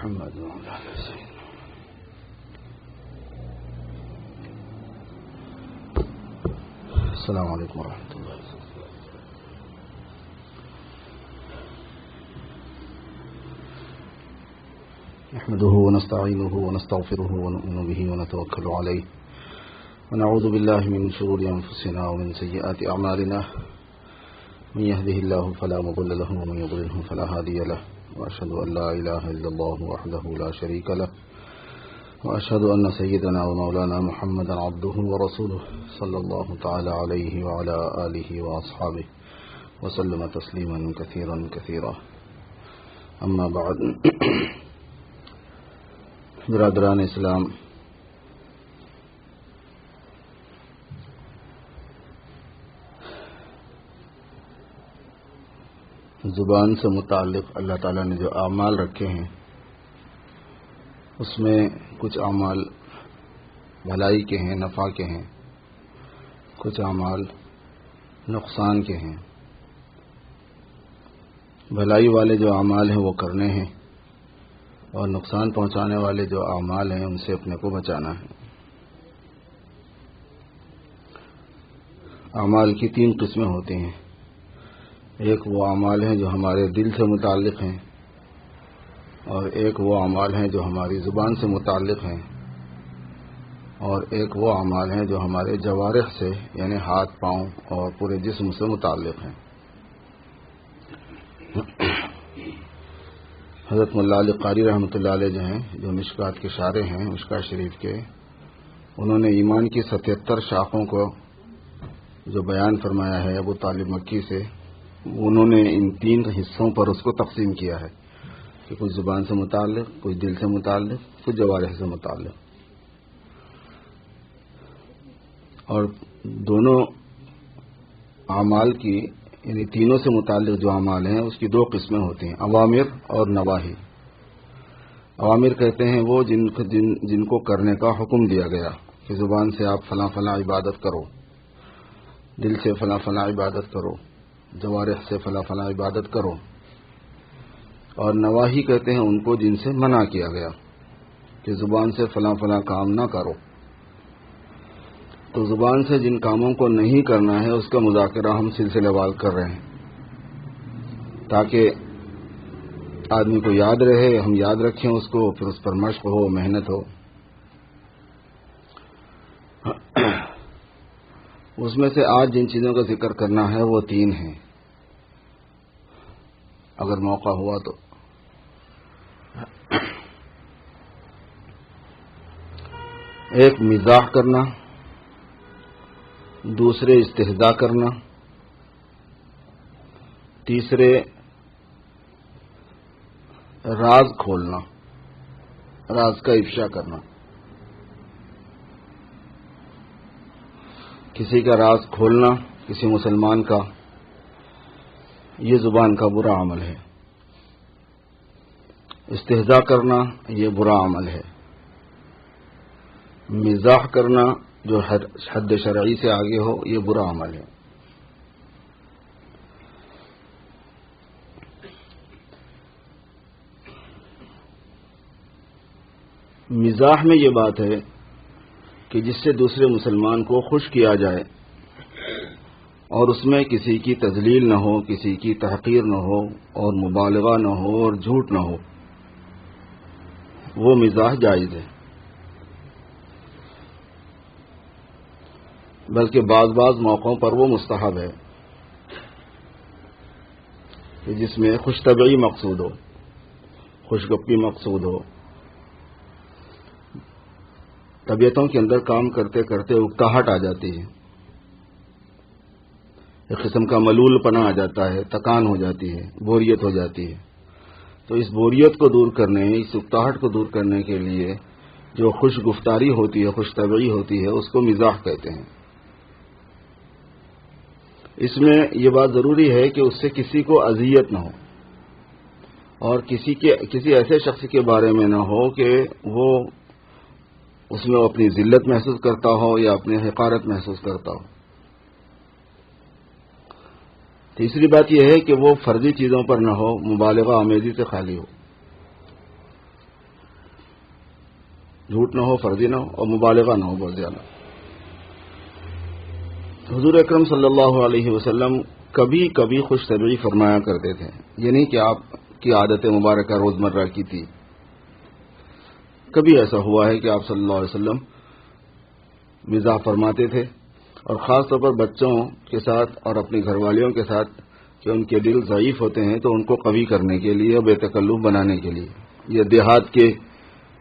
محمد وعلى آل سيدنا. السلام عليكم ورحمة الله. نحمده ونستعينه ونستغفره ونؤمن به ونتوكل عليه ونعوذ بالله من شرور أنفسنا ومن سيئات أعمالنا. من يهده الله فلا مضل له ومن يضلله فلا هادي له. وأشهد أن لا إله إلا الله وحده لا شريك له وأشهد أن سيدنا ومولانا محمدا عبده ورسوله صلى الله تعالى عليه وعلى آله وأصحابه وسلم تسليما كثيرا كثيرا. أما بعد. برادران اسلام، زبان سے متعلق اللہ تعالیٰ نے جو اعمال رکھے ہیں اس میں کچھ اعمال بھلائی کے ہیں، نفع کے ہیں، کچھ اعمال نقصان کے ہیں. بھلائی والے جو اعمال ہیں وہ کرنے ہیں اور نقصان پہنچانے والے جو اعمال ہیں ان سے اپنے کو بچانا ہے. اعمال کی 3 قسمیں ہوتی ہیں. ایک وہ اعمال ہیں جو ہمارے دل سے متعلق ہیں، اور ایک وہ اعمال ہیں جو ہماری زبان سے متعلق ہیں، اور ایک وہ اعمال ہیں جو ہمارے جوارح سے یعنی ہاتھ، پاؤں اور پورے جسم سے متعلق ہیں. حضرت مولا علی قاری رحمۃ اللہ علیہ جو ہیں، جو مشکات کے شارح ہیں مشکات شریف کے، انہوں نے ایمان کی 77 شاخوں کو جو بیان فرمایا ہے ابو طالب مکی سے، انہوں نے ان 3 حصوں پر اس کو تقسیم کیا ہے کہ کچھ زبان سے متعلق، کچھ دل سے متعلق، کچھ جوارح سے متعلق. اور دونوں اعمال کی یعنی تینوں سے متعلق جو اعمال ہیں اس کی 2 قسمیں ہوتی ہیں، اوامر اور نواہی. اوامر کہتے ہیں وہ جن کو کرنے کا حکم دیا گیا کہ زبان سے آپ فلاں فلاں عبادت کرو، دل سے فلاں فلاں عبادت کرو، جوارح سے فلاں فلاں عبادت کرو. اور نواہی کہتے ہیں ان کو جن سے منع کیا گیا کہ زبان سے فلاں فلاں کام نہ کرو. تو زبان سے جن کاموں کو نہیں کرنا ہے اس کا مذاکرہ ہم سلسلے وار کر رہے ہیں تاکہ آدمی کو یاد رہے، ہم یاد رکھیں اس کو، پھر اس پر مشق ہو، محنت ہو. اس میں سے آج جن چیزوں کا ذکر کرنا ہے وہ 3 ہیں، اگر موقع ہوا تو. ایک مزاح کرنا، دوسرے استہزاء کرنا، تیسرے راز کھولنا، راز کا افشا کرنا. کسی کا راز کھولنا، کسی مسلمان کا، یہ زبان کا برا عمل ہے. استہزاء کرنا یہ برا عمل ہے. مزاح کرنا جو حد شرعی سے آگے ہو یہ برا عمل ہے. مزاح میں یہ بات ہے کہ جس سے دوسرے مسلمان کو خوش کیا جائے اور اس میں کسی کی تذلیل نہ ہو، کسی کی تحقیر نہ ہو، اور مبالغہ نہ ہو اور جھوٹ نہ ہو، وہ مزاح جائز ہے. بلکہ بعض موقعوں پر وہ مستحب ہے کہ جس میں خوش طبعی مقصود ہو، خوش گپی مقصود ہو. طبیعتوں کے اندر کام کرتے کرتے اکتاہٹ آ جاتی ہے، ایک قسم کا ملول پنا آ جاتا ہے، تکان ہو جاتی ہے، بوریت ہو جاتی ہے. تو اس بوریت کو دور کرنے، اس اکتاہٹ کو دور کرنے کے لیے جو خوش گفتاری ہوتی ہے، خوش طبعی ہوتی ہے، اس کو مزاح کہتے ہیں. اس میں یہ بات ضروری ہے کہ اس سے کسی کو اذیت نہ ہو، اور کسی ایسے شخص کے بارے میں نہ ہو کہ وہ اس میں اپنی ذلت محسوس کرتا ہو یا اپنی حقارت محسوس کرتا ہو. تیسری بات یہ ہے کہ وہ فرضی چیزوں پر نہ ہو، مبالغہ آمیزی سے خالی ہو. جھوٹ نہ ہو، فرضی نہ ہو، اور مبالغہ نہ ہو بہت زیادہ۔ حضور اکرم صلی اللہ علیہ وسلم کبھی کبھی خوش طبعی فرمایا کرتے تھے، یہ نہیں کہ آپ کی عادت مبارکہ روزمرہ کی تھی۔ کبھی ایسا ہوا ہے کہ آپ صلی اللہ علیہ وسلم مزاح فرماتے تھے، اور خاص طور پر بچوں کے ساتھ اور اپنی گھر والیوں کے ساتھ کہ ان کے دل ضعیف ہوتے ہیں تو ان کو قوی کرنے کے لیے اور بے تکلف بنانے کے لیے، یا دیہات کے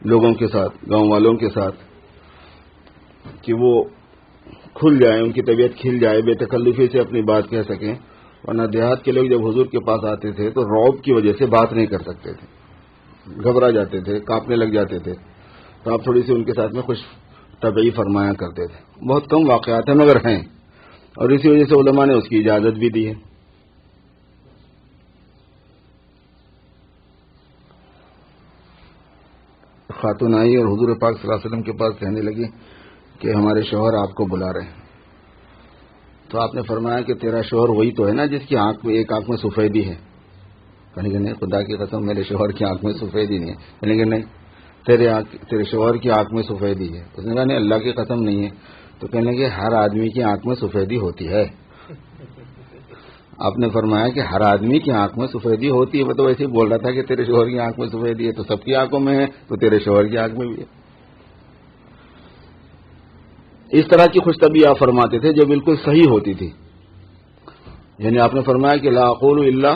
لوگوں کے ساتھ، گاؤں والوں کے ساتھ، کہ وہ کھل جائیں، ان کی طبیعت کھل جائے، بے تکلفی سے اپنی بات کہہ سکیں۔ ورنہ دیہات کے لوگ جب حضور کے پاس آتے تھے تو رعب کی وجہ سے بات نہیں کر سکتے تھے، گھبرا جاتے تھے، کانپنے لگ جاتے تھے، تو آپ تھوڑی سی ان کے ساتھ میں خوش طبعی فرمایا کرتے تھے۔ بہت کم واقعات ہیں مگر ہیں، اور اسی وجہ سے علماء نے اس کی اجازت بھی دی ہے۔ خاتون آئی اور حضور پاک صلی اللہ علیہ وسلم کے پاس کہنے لگی کہ ہمارے شوہر آپ کو بلا رہے ہیں۔ تو آپ نے فرمایا کہ تیرا شوہر وہی تو ہے نا جس کی آنکھ میں ایک آنکھ میں سفیدی ہے؟ کہنے کہ نہیں، خدا کی قسم میرے شوہر کی آنکھ میں سفیدی نہیں ہے۔ کہنے کہ نہیں، تیرے شوہر کی آنکھ میں سفیدی ہے۔ اس نے کہا نہیں، اللہ کی قسم نہیں ہے۔ تو کہنے کہ ہر آدمی کی آنکھ میں سفیدی ہوتی ہے۔ آپ نے فرمایا کہ ہر آدمی کی آنکھ میں سفیدی ہوتی ہے، وہ تو ویسے ہی بول رہا تھا کہ تیرے شوہر کی آنکھ میں سفیدی ہے، تو سب کی آنکھوں میں ہے تو تیرے شوہر کی آنکھ میں بھی ہے۔ اس طرح کی خوش طبعی آپ فرماتے تھے جو بالکل صحیح ہوتی تھی۔ یعنی آپ نے فرمایا کہ لا اقول الا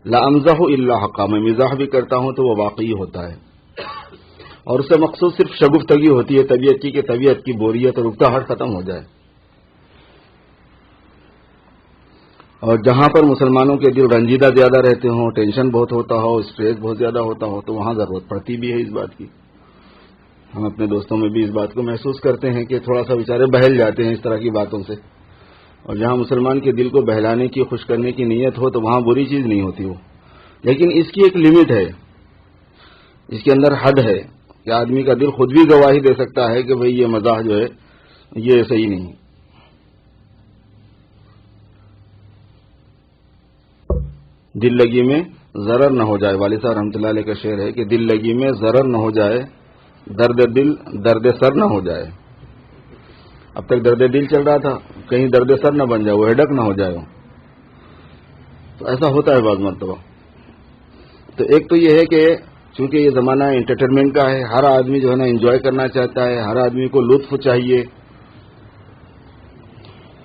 لا امزح الا حقا، میں مزاح بھی کرتا ہوں تو وہ واقعی ہوتا ہے، اور اس سے مقصود صرف شگفتگی ہوتی ہے طبیعت کی، کہ طبیعت کی بوریت اور اکتاہٹ ختم ہو جائے۔ اور جہاں پر مسلمانوں کے دل رنجیدہ زیادہ رہتے ہوں، ٹینشن بہت ہوتا ہو، اسٹریس بہت زیادہ ہوتا ہو، تو وہاں ضرورت پڑتی بھی ہے اس بات کی۔ ہم اپنے دوستوں میں بھی اس بات کو محسوس کرتے ہیں کہ تھوڑا سا بیچارے بہل جاتے ہیں اس طرح کی باتوں سے، اور جہاں مسلمان کے دل کو بہلانے کی، خوش کرنے کی نیت ہو تو وہاں بری چیز نہیں ہوتی وہ، لیکن اس کی ایک لمٹ ہے، اس کے اندر حد ہے کہ آدمی کا دل خود بھی گواہی دے سکتا ہے کہ بھئی یہ مزاح جو ہے یہ صحیح نہیں۔ دل لگی میں ضرر نہ ہو جائے، والد صاحب رحمۃ اللہ علیہ کا شعر ہے کہ دل لگی میں ضرر نہ ہو جائے، درد دل درد سر نہ ہو جائے۔ اب تک درد دل چل رہا تھا، کہیں درد سر نہ بن جائے، وہ ہیڈک نہ ہو جائے۔ تو ایسا ہوتا ہے بعض مرتبہ۔ تو ایک تو یہ ہے کہ چونکہ یہ زمانہ انٹرٹینمنٹ کا ہے، ہر آدمی جو ہے نا انجوائے کرنا چاہتا ہے، ہر آدمی کو لطف چاہیے۔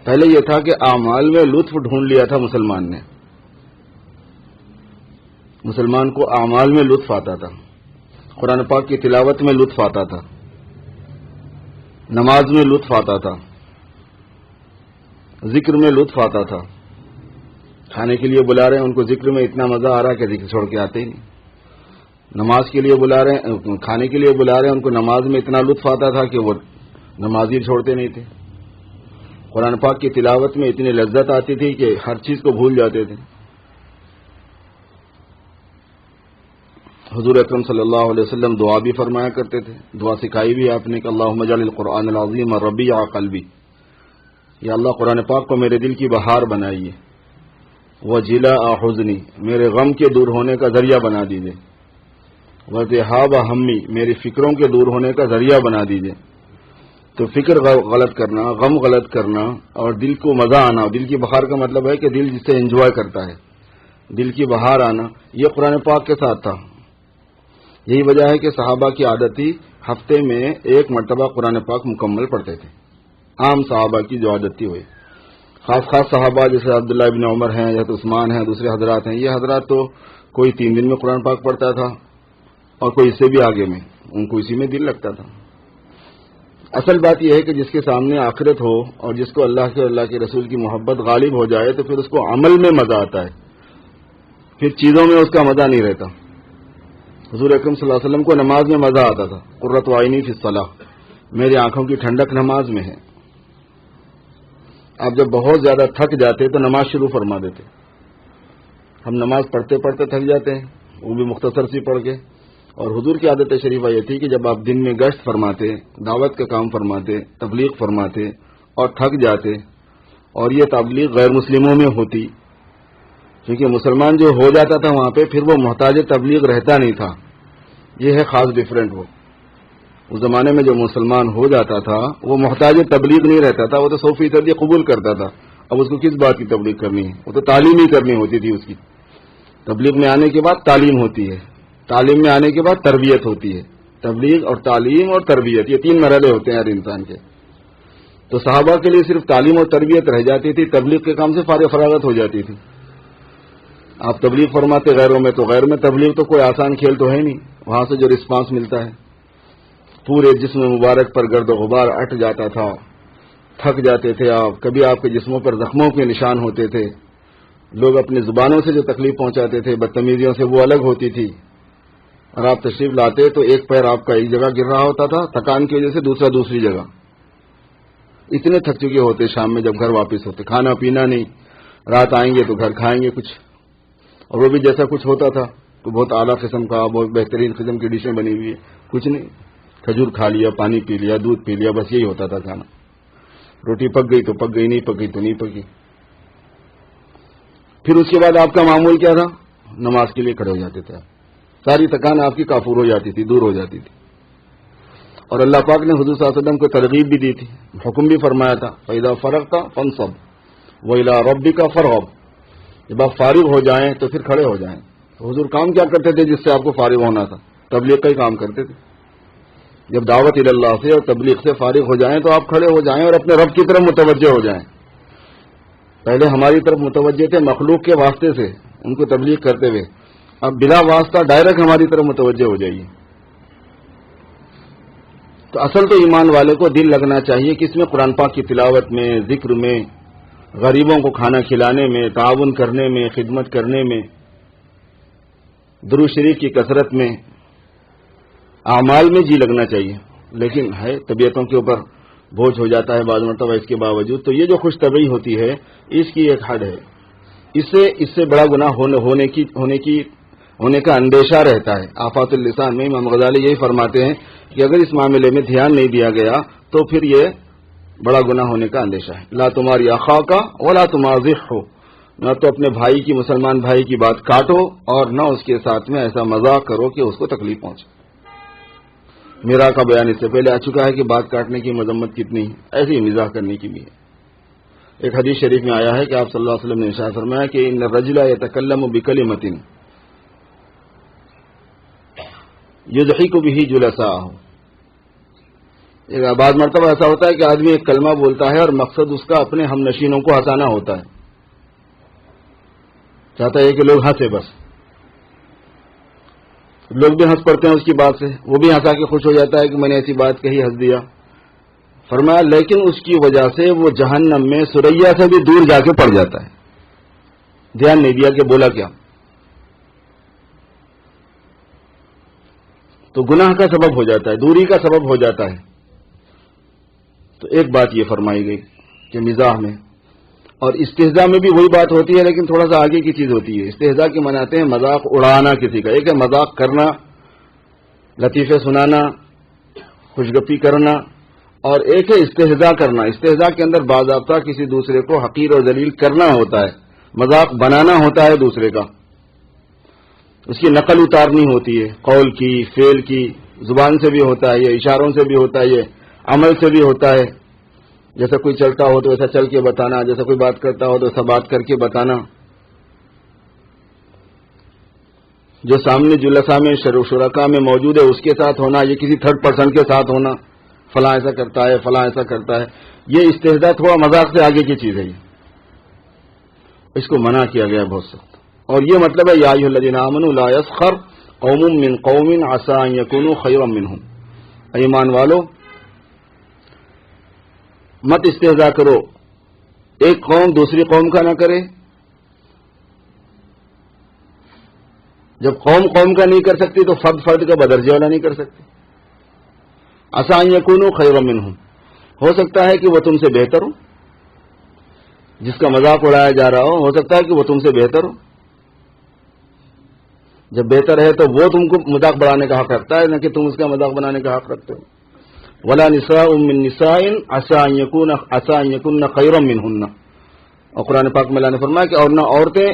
پہلے یہ تھا کہ اعمال میں لطف ڈھونڈ لیا تھا مسلمان نے، مسلمان کو اعمال میں لطف آتا تھا، قرآن پاک کی تلاوت میں لطف آتا تھا، نماز میں لطف آتا تھا، ذکر میں لطف آتا تھا۔ کھانے کے لیے بلا رہے ہیں، ان کو ذکر میں اتنا مزہ آ رہا ہے کہ ذکر چھوڑ کے آتے ہی نہیں۔ نماز کے لیے بلا رہے ہیں، کھانے کے لیے بلا رہے ہیں، ان کو نماز میں اتنا لطف آتا تھا کہ وہ نماز ہی چھوڑتے نہیں تھے۔ قرآن پاک کی تلاوت میں اتنی لذت آتی تھی کہ ہر چیز کو بھول جاتے تھے۔ حضور اکرم صلی اللہ علیہ وسلم دعا بھی فرمایا کرتے تھے، دعا سکھائی بھی آپ نے کہ اللہم اجعل القرآن العظیم ربیع قلبی، یا اللہ قرآن پاک کو میرے دل کی بہار بنائیے، وجلاء حزنی، میرے غم کے دور ہونے کا ذریعہ بنا دیجیے، وذہاب ہمی، میری فکروں کے دور ہونے کا ذریعہ بنا دیجیے۔ تو فکر غلط کرنا، غم غلط کرنا، اور دل کو مزہ آنا، دل کی بہار کا مطلب ہے کہ دل جس سے انجوائے کرتا ہے، دل کی بہار آنا، یہ قرآن پاک کے ساتھ تھا۔ یہی وجہ ہے کہ صحابہ کی عادت تھی ہفتے میں ایک مرتبہ قرآن پاک مکمل پڑھتے تھے، عام صحابہ کی جو عادت تھی ہوئی۔ خاص صحابہ جیسے عبداللہ ابن عمر ہیں، حضرت عثمان ہیں، دوسرے حضرات ہیں، یہ حضرات تو کوئی 3 دن میں قرآن پاک پڑھتا تھا، اور کوئی اس سے بھی آگے میں، ان کو اسی میں دل لگتا تھا۔ اصل بات یہ ہے کہ جس کے سامنے آخرت ہو اور جس کو اللہ کے اور اللہ کے رسول کی محبت غالب ہو جائے تو پھر اس کو عمل میں مزہ آتا ہے، پھر چیزوں میں اس کا مزہ نہیں رہتا۔ حضور اکرم صلی اللہ علیہ وسلم کو نماز میں مزہ آتا تھا، قرۃ عینی فی الصلاۃ، میری آنکھوں کی ٹھنڈک نماز میں ہے۔ آپ جب بہت زیادہ تھک جاتے تو نماز شروع فرما دیتے۔ ہم نماز پڑھتے پڑھتے تھک جاتے ہیں، وہ بھی مختصر سی پڑھ کے، اور حضور کی عادت شریفہ یہ تھی کہ جب آپ دن میں گشت فرماتے، دعوت کا کام فرماتے، تبلیغ فرماتے اور تھک جاتے، اور یہ تبلیغ غیر مسلموں میں ہوتی، کیونکہ مسلمان جو ہو جاتا تھا وہاں پہ پھر وہ محتاج تبلیغ رہتا نہیں تھا، یہ ہے خاص ڈیفرنٹ وہ۔ اس زمانے میں جو مسلمان ہو جاتا تھا وہ محتاج تبلیغ نہیں رہتا تھا، وہ تو 100% قبول کرتا تھا. اب اس کو کس بات کی تبلیغ کرنی ہے؟ وہ تو تعلیم ہی کرنی ہوتی تھی. اس کی تبلیغ میں آنے کے بعد تعلیم ہوتی ہے، تعلیم میں آنے کے بعد تربیت ہوتی ہے. تبلیغ اور تعلیم اور تربیت، یہ 3 مرحلے ہوتے ہیں ہر انسان کے. تو صحابہ کے لیے صرف تعلیم اور تربیت رہ جاتی تھی، تبلیغ کے کام سے فراغت ہو جاتی تھی. آپ تبلیغ فرماتے غیروں میں، تو غیر میں تبلیغ تو کوئی آسان کھیل تو ہے نہیں. وہاں سے جو رسپانس ملتا ہے، پورے جسم مبارک پر گرد و غبار اٹھ جاتا تھا، تھک جاتے تھے آپ. کبھی آپ کے جسموں پر زخموں کے نشان ہوتے تھے. لوگ اپنی زبانوں سے جو تکلیف پہنچاتے تھے، بدتمیزیوں سے، وہ الگ ہوتی تھی. اور آپ تشریف لاتے تو ایک پیر آپ کا ایک جگہ گر رہا ہوتا تھا تھکان کی وجہ سے، دوسرا دوسری جگہ. اتنے تھک چکے ہوتے شام میں جب گھر واپس ہوتے. کھانا پینا نہیں، رات آئیں گے تو گھر کھائیں گے کچھ، اور وہ بھی جیسا کچھ ہوتا تھا تو بہت اعلیٰ قسم کا، بہت بہترین قسم کی ڈشیں بنی ہوئی ہے. کچھ نہیں، کھجور کھا لیا، پانی پی لیا، دودھ پی لیا، بس یہی ہوتا تھا کھانا. روٹی پک گئی تو پک گئی، نہیں پکی تو نہیں پکی. پھر اس کے بعد آپ کا معمول کیا تھا؟ نماز کے لیے کھڑے ہو جاتے تھے. ساری تکان آپ کی کافور ہو جاتی تھی، دور ہو جاتی تھی. اور اللہ پاک نے حضور صلی اللہ علیہ وسلم کو ترغیب بھی دی تھی، حکم بھی فرمایا تھا، فَإِذَا فَرَغْتَ فَانصَبْ وَإِلَىٰ رَبِّكَ فَارْغَب. جب آپ فارغ ہو جائیں تو پھر کھڑے ہو جائیں. تو حضور کام کیا کرتے تھے جس سے آپ کو فارغ ہونا تھا؟ تبلیغ کا ہی کام کرتے تھے. جب دعوت اللہ سے اور تبلیغ سے فارغ ہو جائیں تو آپ کھڑے ہو جائیں اور اپنے رب کی طرف متوجہ ہو جائیں. پہلے ہماری طرف متوجہ تھے مخلوق کے واسطے سے ان کو تبلیغ کرتے ہوئے، اب بلا واسطہ ڈائریکٹ ہماری طرف متوجہ ہو جائیے. تو اصل تو ایمان والے کو دل لگنا چاہیے کہ اس میں قرآن پاک کی تلاوت میں، ذکر میں، غریبوں کو کھانا کھلانے میں، تعاون کرنے میں، خدمت کرنے میں، درود شریف کی کثرت میں، اعمال میں جی لگنا چاہیے. لیکن ہے طبیعتوں کے اوپر بوجھ ہو جاتا ہے بعض مرتبہ. اس کے باوجود تو یہ جو خوش طبعی ہوتی ہے اس کی ایک حد ہے. اس سے بڑا گناہ ہونے کا اندیشہ رہتا ہے. آفات اللسان میں امام غزالی یہی فرماتے ہیں کہ اگر اس معاملے میں دھیان نہیں دیا گیا تو پھر یہ بڑا گناہ ہونے کا اندیشہ ہے. لا تمہاری اخا کا ولا تمازح ہو، نہ تو اپنے بھائی کی، مسلمان بھائی کی بات کاٹو اور نہ اس کے ساتھ میں ایسا مذاق کرو کہ اس کو تکلیف پہنچے. میرا کا بیان اس سے پہلے آ چکا ہے کہ بات کاٹنے کی مذمت کتنی ہے، ایسے ہی مزاح کرنے کی بھی ہے. ایک حدیث شریف میں آیا ہے کہ آپ صلی اللہ علیہ وسلم نے ارشاد فرمایا کہ ان الرجل یتکلم بکلمۃ یضحک به جلساءہ. بعض مرتبہ ایسا ہوتا ہے کہ آدمی ایک کلمہ بولتا ہے اور مقصد اس کا اپنے ہم نشینوں کو ہنسانا ہوتا ہے، چاہتا ہے کہ لوگ ہنسے. بس لوگ بھی ہنس پڑتے ہیں اس کی بات سے، وہ بھی ہنسا کے خوش ہو جاتا ہے کہ میں نے ایسی بات کہی، ہنس دیا. فرمایا لیکن اس کی وجہ سے وہ جہنم میں سریا سے بھی دور جا کے پڑ جاتا ہے. دھیان نہیں دیا کہ بولا کیا. تو گناہ کا سبب ہو جاتا ہے، دوری کا سبب ہو جاتا ہے. تو ایک بات یہ فرمائی گئی کہ مزاح میں اور استہزاء میں بھی وہی بات ہوتی ہے، لیکن تھوڑا سا آگے کی چیز ہوتی ہے. استہزاء کی مناتے ہیں مذاق اڑانا کسی کا. ایک ہے مذاق کرنا، لطیفے سنانا، خوشگپی کرنا، اور ایک ہے استہزاء کرنا. استہزاء کے اندر باضابطہ کسی دوسرے کو حقیر اور ذلیل کرنا ہوتا ہے، مذاق بنانا ہوتا ہے دوسرے کا، اس کی نقل اتارنی ہوتی ہے، قول کی، فعل کی، زبان سے بھی ہوتا ہے یہ، اشاروں سے بھی ہوتا ہے یہ، عمل سے بھی ہوتا ہے. جیسا کوئی چلتا ہو تو ایسا چل کے بتانا، جیسا کوئی بات کرتا ہو تو ایسا بات کر کے بتانا. جو سامنے جلسہ میں شرکا میں موجود ہے اس کے ساتھ ہونا، یہ کسی تھرڈ پرسن کے ساتھ ہونا، فلاں ایسا کرتا ہے، فلاں ایسا کرتا ہے. یہ استہزاء تھوڑا مذاق سے آگے کی چیز ہے. اس کو منع کیا گیا بہت سخت. اور یہ مطلب ہے یا ایھا الذین آمنوا لا یسخر قوم من قوم عسى ان یکونوا خیرا منهم. ایمان والو مت استہزاء کرو، ایک قوم دوسری قوم کا نہ کرے. جب قوم قوم کا نہیں کر سکتی تو فرد فرد کا بدرجہ والا نہیں کر سکتی. عسى ان یکونوا خیرا منهم، ہو سکتا ہے کہ وہ تم سے بہتر ہو. جس کا مذاق اڑایا جا رہا ہو سکتا ہے کہ وہ تم سے بہتر ہو. جب بہتر ہے تو وہ تم کو مذاق بڑھانے کا حق رکھتا ہے، نہ کہ تم اس کا مذاق بنانے کا حق رکھتے ہو. ولا نساء من نساء عسى ان يكن خيرا منهن. اور قرآن پاک میں اللہ نے فرمایا کہ اور نہ عورتیں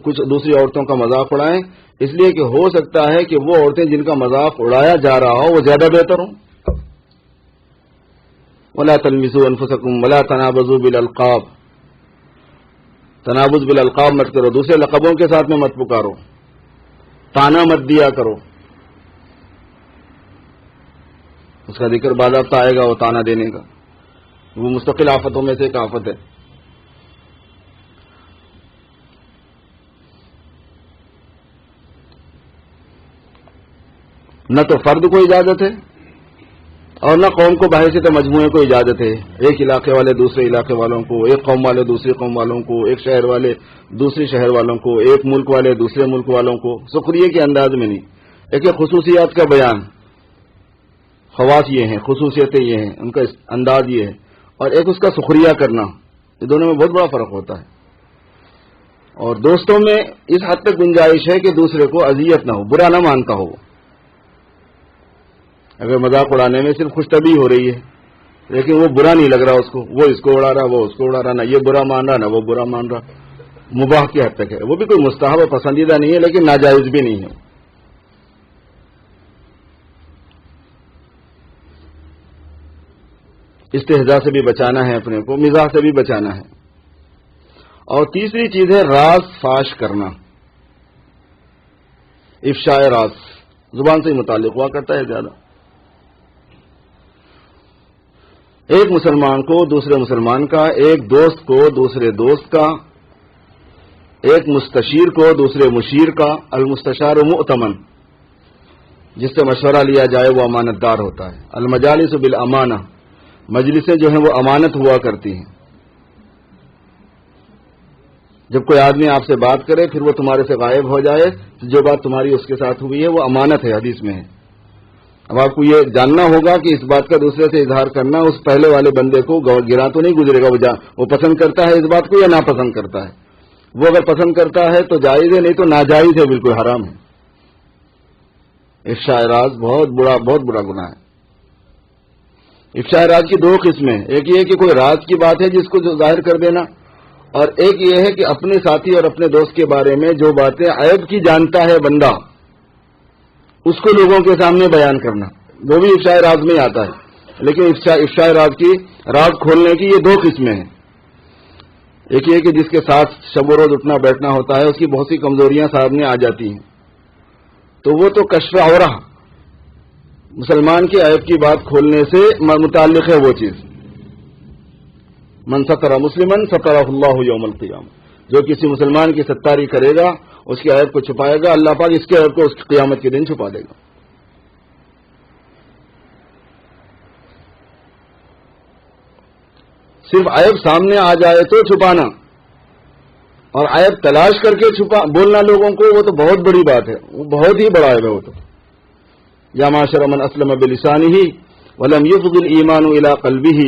کچھ دوسری عورتوں کا مذاق اڑائیں، اس لیے کہ ہو سکتا ہے کہ وہ عورتیں جن کا مذاق اڑایا جا رہا ہو وہ زیادہ بہتر ہوں۔ ولا تلمزوا انفسکم ولا تنابزوا بالالقاب، تنابز بالالقاب مت کرو، دوسرے لقبوں کے ساتھ میں مت پکارو، تانا مت دیا کرو۔ اس کا ذکر باضابطہ آئے گا وہ تانا دینے کا، وہ مستقل آفتوں میں سے ایک آفت ہے۔ نہ تو فرد کو اجازت ہے اور نہ قوم کو بحیثیت مجموعے کو اجازت ہے، ایک علاقے والے دوسرے علاقے والوں کو، ایک قوم والے دوسری قوم والوں کو، ایک شہر والے دوسری شہر والوں کو، ایک ملک والے دوسرے ملک والوں کو، سخریے کے انداز میں نہیں۔ ایک خصوصیات کا بیان، خواص یہ ہیں، خصوصیتیں یہ ہیں، ان کا انداز یہ ہے، اور ایک اس کا سخریہ کرنا، یہ دونوں میں بہت بڑا فرق ہوتا ہے۔ اور دوستوں میں اس حد تک گنجائش ہے کہ دوسرے کو اذیت نہ ہو، برا نہ مانتا ہو۔ اگر مذاق اڑانے میں صرف خوش طبعی ہو رہی ہے لیکن وہ برا نہیں لگ رہا اس کو، وہ اس کو اڑا رہا، وہ اس کو اڑا رہا، نہ یہ برا مان رہا نہ وہ برا مان رہا، مباح کی حد تک ہے، وہ بھی کوئی مستحب اور پسندیدہ نہیں ہے لیکن ناجائز بھی نہیں ہے۔ استہزاء سے بھی بچانا ہے اپنے کو، مزاح سے بھی بچانا ہے۔ اور تیسری چیز ہے راز فاش کرنا، افشاء راز، زبان سے ہی متعلق ہوا کرتا ہے زیادہ۔ ایک مسلمان کو دوسرے مسلمان کا، ایک دوست کو دوسرے دوست کا، ایک مستشیر کو دوسرے مشیر کا، المستشار مؤتمن، جس سے مشورہ لیا جائے وہ امانت دار ہوتا ہے۔ المجالس بالامانہ، مجلسیں جو ہیں وہ امانت ہوا کرتی ہیں۔ جب کوئی آدمی آپ سے بات کرے پھر وہ تمہارے سے غائب ہو جائے تو جو بات تمہاری اس کے ساتھ ہوئی ہے وہ امانت ہے، حدیث میں ہے۔ اب آپ کو یہ جاننا ہوگا کہ اس بات کا دوسرے سے اظہار کرنا اس پہلے والے بندے کو گرا تو نہیں گزرے گا، وہ پسند کرتا ہے اس بات کو یا ناپسند کرتا ہے۔ وہ اگر پسند کرتا ہے تو جائز ہے، نہیں تو ناجائز ہے، بالکل حرام ہے۔ افشاء راز بہت بڑا گناہ ہے۔ افشاء راز کی دو قسمیں، ایک یہ ہے کہ کوئی راز کی بات ہے جس کو ظاہر کر دینا، اور ایک یہ ہے کہ اپنے ساتھی اور اپنے دوست کے بارے میں جو باتیں عیب کی جانتا ہے بندہ اس کو لوگوں کے سامنے بیان کرنا، وہ بھی افشاء راز میں آتا ہے۔ لیکن افشاء راز کی، راز کھولنے کی یہ دو قسمیں ہیں۔ ایک یہ کہ جس کے ساتھ شب و روز اٹھنا بیٹھنا ہوتا ہے، اس کی بہت سی کمزوریاں سامنے آ جاتی ہیں، تو وہ تو کشف عورہ، مسلمان کے عیب کی بات کھولنے سے متعلق ہے وہ چیز۔ من ستر مسلمن سترہ اللہ یوم القیامہ، جو کسی مسلمان کی ستاری کرے گا، اس کے عیب کو چھپائے گا، اللہ پاک اس کے عیب کو اس قیامت کے دن چھپا دے گا۔ صرف عیب سامنے آ جائے تو چھپانا، اور عیب تلاش کر کے بولنا لوگوں کو، وہ تو بہت بڑی بات ہے، وہ بہت ہی بڑا عیب ہے وہ تو۔ یا معاشر من اسلم بلسانہ ولم یفض الایمان الی قلبہ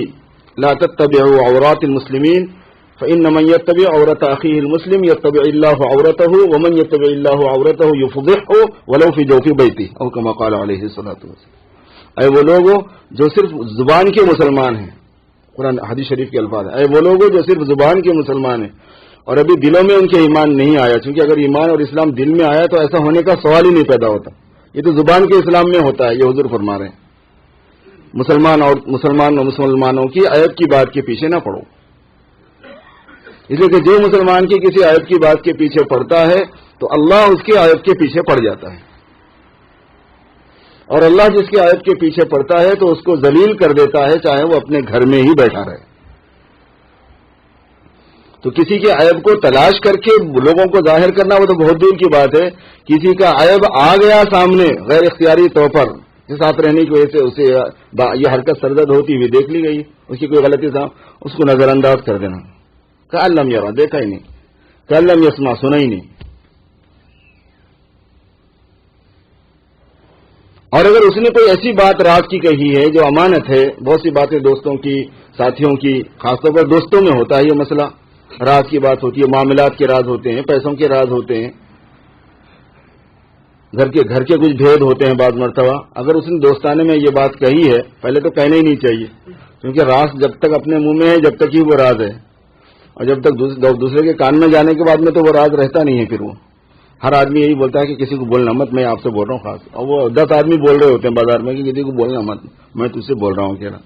لا تتبعوا عورات المسلمین فإن من يتبع عورة أخيه المسلم يتبع الله عورته ومن يتبع الله عورته يفضحه ولو في جوف بيته او كما قال عليه الصلاة والسلام۔ اے وہ لوگوں جو صرف زبان کے مسلمان ہیں، قرآن حدیث شریف کے الفاظ ہیں، اے وہ لوگوں جو صرف زبان کے مسلمان ہیں اور ابھی دلوں میں ان کے ایمان نہیں آیا، چونکہ اگر ایمان اور اسلام دل میں آیا تو ایسا ہونے کا سوال ہی نہیں پیدا ہوتا، یہ تو زبان کے اسلام میں ہوتا ہے، یہ حضور فرما رہے ہیں۔ مسلمانوں کی عیب کی بات کے پیچھے نہ پڑو، اس لیے کہ جو مسلمان کی کسی عیب کی بات کے پیچھے پڑتا ہے تو اللہ اس کے عیب کے پیچھے پڑ جاتا ہے، اور اللہ جس کے عیب کے پیچھے پڑتا ہے تو اس کو ذلیل کر دیتا ہے، چاہے وہ اپنے گھر میں ہی بیٹھا رہے۔ تو کسی کے عیب کو تلاش کر کے لوگوں کو ظاہر کرنا وہ تو بہت دور کی بات ہے۔ کسی کا عیب آ گیا سامنے غیر اختیاری طور پر، کے ساتھ رہنے کی وجہ سے اسے یہ حرکت سرزد ہوتی ہوئی دیکھ لی گئی، اس کی کوئی غلطی تھا، اس کو نظر انداز کر دینا، کأن لم یرا، دیکھا ہی نہیں، کأن لم یسمع، سنا ہی نہیں۔ اور اگر اس نے کوئی ایسی بات رات کی کہی ہے جو امانت ہے، بہت سی باتیں دوستوں کی، ساتھیوں کی، خاص طور پر دوستوں میں ہوتا ہے یہ مسئلہ، راز کی بات ہوتی ہے، معاملات کے راز ہوتے ہیں، پیسوں کے راز ہوتے ہیں، گھر کے کچھ بھید ہوتے ہیں بعض مرتبہ۔ اگر اس نے دوستانے میں یہ بات کہی ہے، پہلے تو کہنا ہی نہیں چاہیے، کیونکہ راز جب تک اپنے منہ میں ہے جب تک ہی وہ راز ہے، اور جب تک دوسرے کے کان میں جانے کے بعد میں تو وہ راز رہتا نہیں ہے. پھر وہ ہر آدمی یہی بولتا ہے کہ کسی کو بولنا مت, میں آپ سے بول رہا ہوں خاص, اور وہ 10 آدمی بول رہے ہوتے ہیں بازار میں کہ کسی کو بولنا مت, میں تجھ سے بول رہا ہوں کہنا.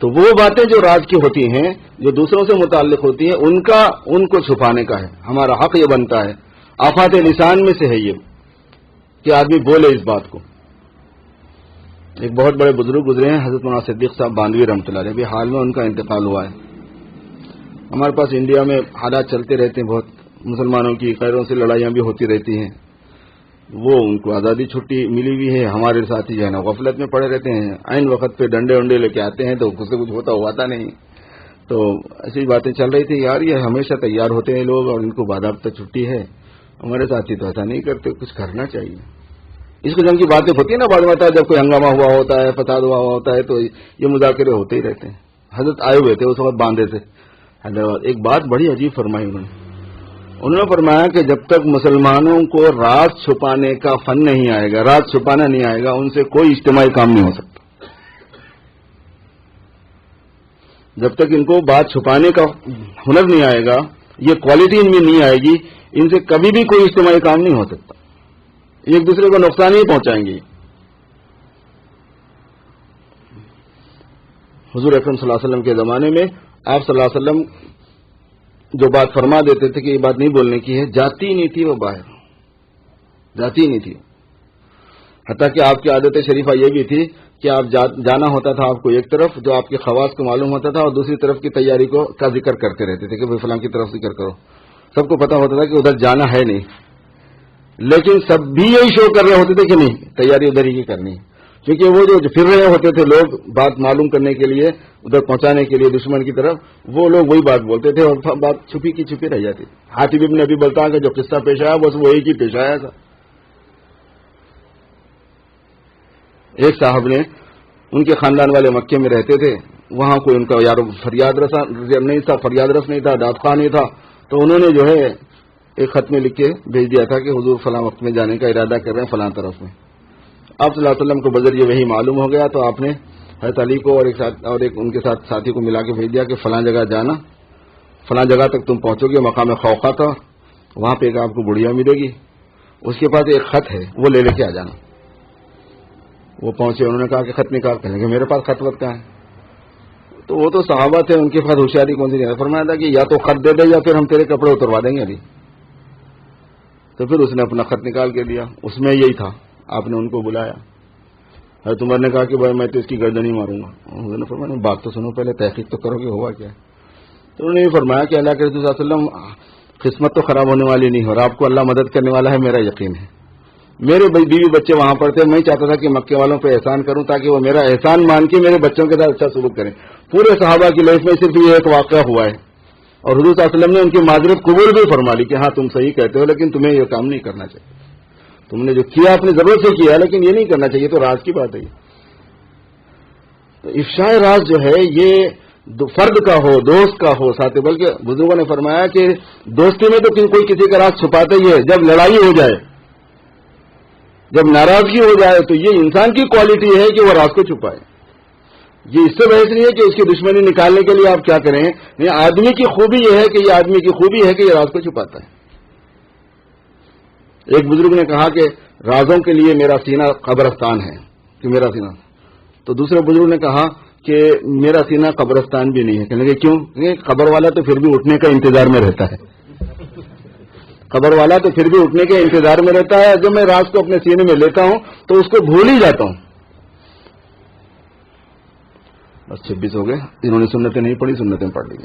تو وہ باتیں جو راز کی ہوتی ہیں, جو دوسروں سے متعلق ہوتی ہیں, ان کو چھپانے کا ہے. ہمارا حق یہ بنتا ہے, آفات لسان میں سے ہے یہ کہ آدمی بولے اس بات کو. ایک بہت بڑے بزرگ گزرے ہیں, حضرت مولانا صدیق صاحب باندوی رحمۃ اللہ علیہ, ابھی حال میں ان کا انتقال ہوا ہے. ہمارے پاس انڈیا میں حالات چلتے رہتے ہیں, بہت مسلمانوں کی غیروں سے لڑائیاں بھی ہوتی رہتی ہیں. وہ ان کو آزادی چھٹی ملی ہوئی ہے, ہمارے ساتھ ہی جو ہے نا غفلت میں پڑے رہتے ہیں. عین وقت پہ ڈنڈے ونڈے لے کے آتے ہیں تو کچھ سے کچھ ہوتا نہیں. تو ایسی باتیں چل رہی تھی, یار یہ ہمیشہ تیار ہوتے ہیں لوگ اور ان کو باضابطہ چھٹی ہے, ہمارے ساتھی تو ایسا نہیں کرتے, کچھ کرنا چاہیے. اس قسم کی باتیں ہوتی ہیں نا بعد میں, جب کوئی ہنگامہ ہوا ہوتا ہے, فساد ہوا ہوتا ہے, تو یہ مذاکرے ہوتے ہی رہتے ہیں. حضرت آئے ہوئے تھے اس وقت باندھے سے حیدرآباد. ایک بات بڑی عجیب فرمائی انہوں نے فرمایا کہ جب تک مسلمانوں کو راز چھپانے کا فن نہیں آئے گا, راز چھپانا نہیں آئے گا, ان سے کوئی اجتماعی کام نہیں ہو سکتا. جب تک ان کو بات چھپانے کا ہنر نہیں آئے گا, یہ کوالٹی ان میں نہیں آئے گی, ان سے کبھی بھی کوئی اجتماعی کام نہیں ہو سکتا. ایک دوسرے کو نقصان ہی پہنچائیں گے. حضور اکرم صلی اللہ علیہ وسلم کے زمانے میں آپ صلی اللہ علیہ وسلم جو بات فرما دیتے تھے کہ یہ بات نہیں بولنے کی ہے, جاتی نہیں تھی وہ باہر, جاتی نہیں تھی. حتیٰ کہ آپ کی عادت شریفہ یہ بھی تھی کہ آپ جانا ہوتا تھا آپ کو ایک طرف, جو آپ کے خواص کو معلوم ہوتا تھا, اور دوسری طرف کی تیاری کا ذکر کرتے رہتے تھے کہ بھائی فلاں کی طرف ذکر کرو. سب کو پتا ہوتا تھا کہ ادھر جانا ہے نہیں, لیکن سب بھی یہی شو کر رہے ہوتے تھے کہ نہیں تیاری ادھر ہی کی کرنی ہے. کیونکہ وہ جو پھر رہے ہوتے تھے لوگ بات معلوم کرنے کے لیے, ادھر پہنچانے کے لیے دشمن کی طرف, وہ لوگ وہی بات بولتے تھے اور بات چھپی کی چھپی رہ جاتی. حاتب ابن ابی بلتع کا جو قصہ پیش آیا بس وہ ایک ہی پیش آیا تھا. ایک صاحب نے, ان کے خاندان والے مکے میں رہتے تھے, وہاں کوئی ان کا یار فریاد رس نہیں تھا, داد خواہ نہیں تھا, تو انہوں نے جو ہے ایک خط میں لکھ کے بھیج دیا تھا کہ حضور فلاں وقت میں جانے کا ارادہ کر رہے ہیں فلاں طرف میں. آپ صلی اللہ علیہ وسلم کو بذریعہ وہی معلوم ہو گیا, تو آپ نے حضرت علی کو اور ایک ان کے ساتھ ساتھی کو ملا کے بھیج دیا کہ فلاں جگہ جانا, فلاں جگہ تک تم پہنچو گے, مقام خوقہ تھا, وہاں پہ ایک آپ کو بڑھیا ملے گی, اس کے پاس ایک خط ہے وہ لے کے آ جانا. وہ پہنچے, انہوں نے کہا کہ خط نکال, کہنے کہ میرے پاس خط وط کہاں ہے. تو وہ تو صحابہ تھے, ان کے پاس ہوشیاری کون سی نہیں. فرمایا تھا کہ یا تو خط دے دے یا پھر ہم تیرے کپڑے اتروا دیں گے علی. تو پھر اس نے اپنا خط نکال کے دیا, اس میں یہی تھا. آپ نے ان کو بلایا, حضرت عمر نے کہا کہ بھائی میں تو اس کی گردن ہی ماروں گا. انہوں نے فرمایا بات تو سنو پہلے, تحقیق تو کرو کہ ہوا کیا. تو انہوں نے یہ فرمایا کہ اللہ کے رسول صلی اللہ علیہ وسلم قسمت تو خراب ہونے والی نہیں, اور آپ کو اللہ مدد کرنے والا ہے, میرا یقین ہے. میرے بیوی بچے وہاں پر تھے, میں چاہتا تھا کہ مکے والوں پہ احسان کروں تاکہ وہ میرا احسان مان کے میرے بچوں کے ساتھ اچھا سلوک کریں. پورے صحابہ کی لائف میں صرف یہ ایک واقعہ ہوا ہے, اور حضور صلی اللہ علیہ وسلم نے ان کی معذرت قبول بھی فرما لی کہ ہاں تم صحیح کہتے ہو, لیکن تمہیں یہ کام نہیں کرنا چاہیے. تم نے جو کیا اپنی ضرورت سے کیا, لیکن یہ نہیں کرنا چاہیے. تو راز کی بات ہے. تو افشاء راز جو ہے یہ فرد کا ہو, دوست کا ہو, ساتھ, بلکہ بزرگوں نے فرمایا کہ دوستی میں تو کوئی کسی کا راز چھپاتا ہی ہے. جب لڑائی ہو جائے, جب ناراضگی ہو جائے, تو یہ انسان کی کوالٹی ہے کہ وہ راز کو چھپائے. یہ اس سے بحث نہیں ہے کہ اس کی دشمنی نکالنے کے لیے آپ کیا کریں. نہیں, آدمی کی خوبی یہ ہے کہ یہ آدمی کی خوبی ہے کہ یہ راز کو چھپاتا ہے. ایک بزرگ نے کہا کہ رازوں کے لیے میرا سینہ قبرستان ہے, کہ میرا سینہ. تو دوسرے بزرگ نے کہا کہ میرا سینہ قبرستان بھی نہیں ہے. کہنے لگے کیوں؟ قبر والا تو پھر بھی اٹھنے کا انتظار میں رہتا ہے. قبر والا تو پھر بھی اٹھنے کے انتظار میں رہتا ہے. جب میں راز کو اپنے سینے میں لیتا ہوں تو اس کو بھول ہی جاتا ہوں. بس 26 ہو گئے. انہوں نے سنتیں نہیں پڑھی, سنتیں پڑھ لی.